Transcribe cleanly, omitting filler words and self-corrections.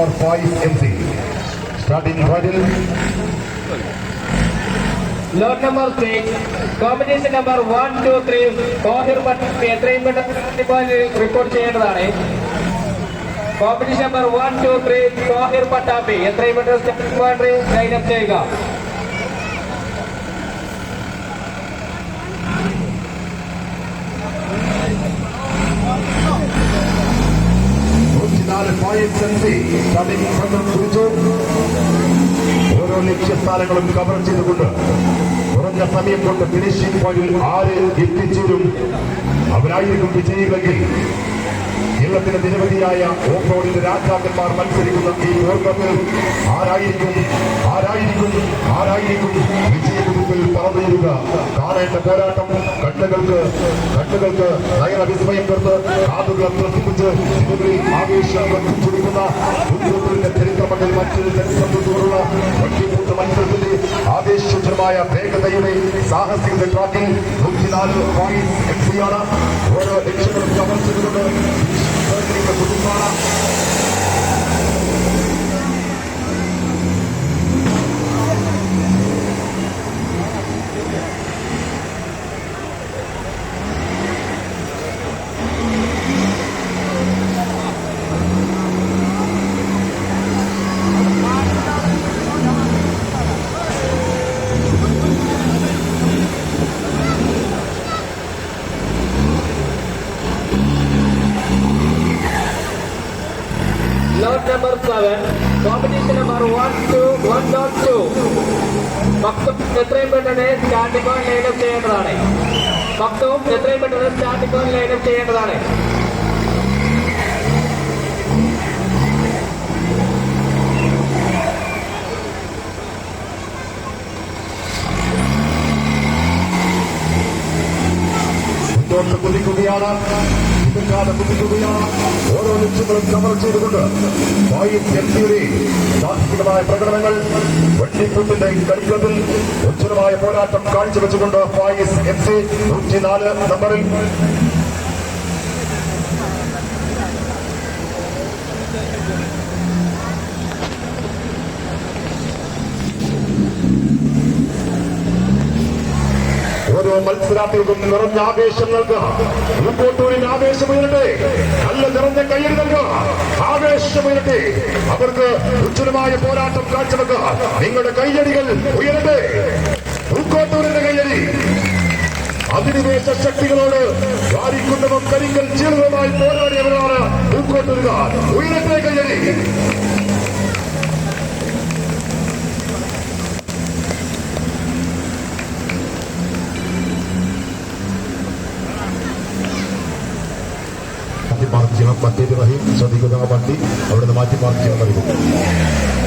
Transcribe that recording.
for Faiz MC. Starting hurdle. Lot number 6, competition number 1, 2, 3, Kohir Bhatt എത്രയും പെട്ടെന്ന് report ചെയ്യേണ്ടതാണ്. Competition number 1, 2, 3 Kohir Pattambi എത്രയും പെട്ടെന്ന് ലൈനപ്പ് ചെയ്യുക. ഓരോ ലക്ഷ്യസ്ഥാനങ്ങളും കവർ ചെയ്തുകൊണ്ട് കുറഞ്ഞ സമയം കൊണ്ട് ഫിനിഷിംഗ് പോയിന്റിൽ ആര് എത്തിച്ചേരും അവരായിരിക്കും വിജയികളെങ്കിൽ കേരളത്തിലെ നിരവധിയായ ഓഫ് റോഡിന്റെ രാജാക്കന്മാർ മത്സരിക്കുന്ന ഈ വേൾഡ് കപ്പിൽ ആരായിരിക്കും വിജയകുതിപ്പിൽ പറന്നുയരുക. കാണേണ്ട പോരാട്ടം കണ്ണുകൾക്ക് നയന വിസ്മയം തീർത്ത് കാതുകളെ ത്രസിപ്പിച്ച് ഇതിൽ ആവേശം വർദ്ധിച്ചുകൊടുക്കുന്ന ഫുട്ബോളിന്റെ ചരിത്രമണ്ണിൽ മറ്റൊരു ചരിത്രത്തോടുള്ള വണ്ടിപൂട്ട് മത്സരത്തിന്റെ ആവേശജനമായ വേഗതയുടെ സാഹസികത ട്രാക്കിൽ 104 പോയിന്റ് എത്തിയാണ്. ഓരോ ലക്ഷ്യങ്ങളും കവർ ചെയ്തുകൊണ്ട് കുടുംബാണ്. Lot number 7, competition number 1.2 Maktoum എത്രയും പെട്ടെന്ന് സ്റ്റാർട്ടിംഗ് പോയിന്റ് ലൈനപ്പ് ചെയ്യേണ്ടതാണ്. മക്തും എത്രയും പെട്ടെന്ന് സ്റ്റാർട്ടിംഗ് പോയിന്റ് ലൈനപ്പ് ചെയ്യേണ്ടതാണ്. കുതിക്കുകയാണ് ഓരോ ലക്ഷ്യങ്ങളും കവർ ചെയ്തുകൊണ്ട് എംസിയുടെ സാഹസികമായ പ്രകടനങ്ങൾ വണ്ടിക്കൂട്ടിന്റെ കളിക്കളത്തിൽ ഉജ്ജ്വലമായ പോരാട്ടം കാഴ്ചവെച്ചുകൊണ്ട് ഫായിസ് എംസി 104 നമ്പറിൽ ഓരോ മത്സരാർത്ഥികൾക്കും നിറഞ്ഞ ആവേശം നൽകുക. മുമ്പോട്ടൂരിന് ആവേശമുയരട്ടെ, നല്ല നിറഞ്ഞ കയ്യടി നൽകുക, ആവേശമുയരട്ടെ. അവർക്ക് ഉജ്ജ്വലമായ പോരാട്ടം കാഴ്ചവെക്കുക. നിങ്ങളുടെ കയ്യടികൾ ഉയരട്ടെ. പൂക്കോട്ടൂരിന്റെ കയ്യടി അധിനിവേശ ശക്തികളോട് വാരിക്കുന്നതും കരിങ്കൽ ചീളുകളുമായി പോരാടിയവരാണ് പൂക്കോട്ടൂരുകാർ. ഉയരട്ടെ കയ്യടി. മാറ്റി പാർക്ക് ചെയ്യണം. മറ്റേത് റഹീം ശ്രദ്ധിക്കുന്ന വണ്ടി അവിടെ നിന്ന് മാറ്റി പാർക്ക് ചെയ്യണം.